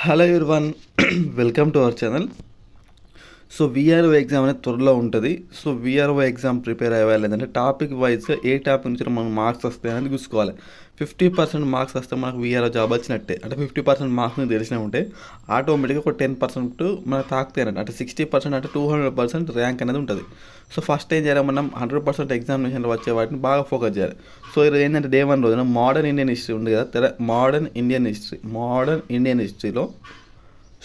Hello everyone welcome to our channel. So VRO exam అనేది త్వరలో ఉంటుంది. సో విఆర్ఓ ఎగ్జామ్ ప్రిపేర్ అవ్వాలి అంటే టాపిక్ వైజ్గా ఏ టాపిక్ నుంచి మనకు మార్క్స్ వస్తాయి అనేది చూసుకోవాలి. 50% మార్క్స్ వస్తే మనకు విఆర్ఓ జాబ్ వచ్చినట్టే. అంటే 50% మార్క్స్ తెలిసినా ఉంటే ఆటోమేటిక్గా ఒక 10% మనకు తాకుతాయి అన్నట్టు. అంటే 60% అంటే 200% ర్యాంక్ అనేది ఉంటుంది. సో ఫస్ట్ ఏం చేయాలి, మనం 100% ఎగ్జామినేషన్లో వచ్చే వాటిని బాగా ఫోకస్ చేయాలి. సో ఇది ఏంటంటే డే 1 రోజున మోడర్న్ ఇండియన్ హిస్టరీ ఉంది కదా, మోడర్న్ ఇండియన్ హిస్టరీలో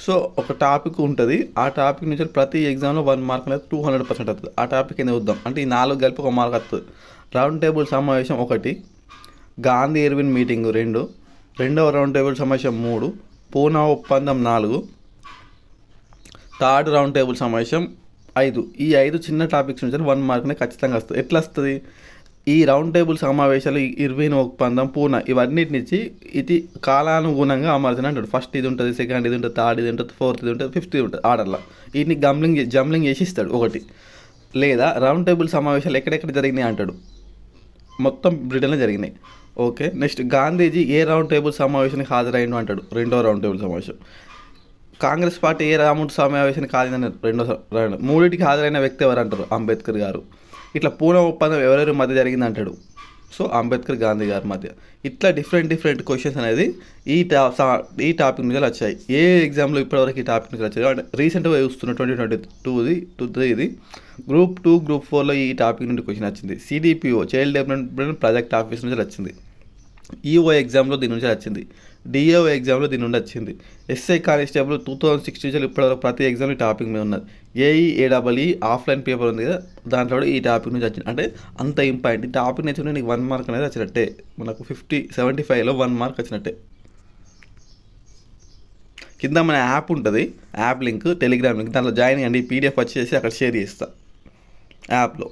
సో ఒక టాపిక్ ఉంటుంది. ఆ టాపిక్ నుంచి ప్రతి ఎగ్జామ్లో 1 మార్క్ అనేది 200% వస్తుంది. ఆ టాపిక్ అనేది వద్దాం అంటే ఈ 4 కలిపి 1 మార్క్ వస్తుంది. రౌండ్ టేబుల్ సమావేశం 1, గాంధీ ఇర్విన్ మీటింగ్ 2, రెండవ రౌండ్ టేబుల్ సమావేశం 3, పూనా ఒప్పందం 4, థర్డ్ రౌండ్ టేబుల్ సమావేశం 5. ఈ 5 చిన్న టాపిక్స్ నుంచి 1 మార్క్ అనేది ఖచ్చితంగా వస్తుంది. ఎట్లా వస్తుంది? ఈ రౌండ్ టేబుల్ సమావేశాలు, ఇర్విన్ ఒప్పందం, పూనా ఇవన్నిటినిచ్చి ఇది కాలానుగుణంగా అమర్చిన అంటాడు. ఫస్ట్ ఇది ఉంటుంది, సెకండ్ ఇది ఉంటుంది, థర్డ్ ఇది ఉంటుంది, ఫోర్త్ ఇది ఉంటుంది, ఫిఫ్త్ ఇది ఉంటుంది ఆర్డర్లో. వీటిని జంబ్లింగ్ చేసి ఇస్తాడు ఒకటి. లేదా రౌండ్ టేబుల్ సమావేశాలు ఎక్కడెక్కడ జరిగినాయి అంటాడు, మొత్తం బ్రిటన్లో జరిగినాయి. ఓకే, నెక్స్ట్ గాంధీజీ ఏ రౌండ్ టేబుల్ సమావేశానికి హాజరైండు అంటాడు, రెండో రౌండ్ టేబుల్ సమావేశం. కాంగ్రెస్ పార్టీ ఏ రౌండ్ సమావేశానికి హాజరైన రెండో రౌండ్. మూడింటికి హాజరైన వ్యక్తి ఎవరు అంటారు, అంబేద్కర్ గారు. ఇట్లా పూనా ఒప్పందం ఎవరెవరి మధ్య జరిగింది అంటాడు, సో అంబేద్కర్ గాంధీ గారి మధ్య. ఇట్లా డిఫరెంట్ క్వశ్చన్స్ అనేది ఈ టాపిక్ నుంచి వచ్చాయి. ఏ ఎగ్జామ్లో ఇప్పటివరకు ఈ టాపిక్ నుంచి వచ్చాయి అంటే రీసెంట్గా చూస్తున్న 2022 గ్రూప్ 2 గ్రూప్ 4లో ఈ టాపిక్ నుండి క్వశ్చన్ వచ్చింది. CDPO child development project office నుంచి వచ్చింది. ఈఓ ఎగ్జామ్లో దీని నుంచి వచ్చింది. డిఓ ఎగ్జామ్లో దీని నుండి వచ్చింది. ఎస్ఐ కానిస్టేబుల్ 2016 ఇప్పటివరకు ప్రతి ఎగ్జామ్ ఈ టాపిక్ మీద ఉన్నది. ఏఈఏడబ్ల్ఈ ఆఫ్లైన్ పేపర్ ఉంది కదా, దాంట్లో కూడా ఈ టాపిక్ నుంచి వచ్చింది. అంటే అంత ఇంపార్టెంట్ ఈ టాపిక్ నేర్చుకుంటే నీకు 1 మార్క్ అనేది వచ్చినట్టే. మనకు 75లో 1 మార్క్ వచ్చినట్టే. కింద మన యాప్ ఉంటుంది, యాప్ లింక్, టెలిగ్రామ్ లింక్, దాంట్లో జాయిన్ అయ్యండి. పీడిఎఫ్ వచ్చేసి అక్కడ షేర్ చేస్తా యాప్లో.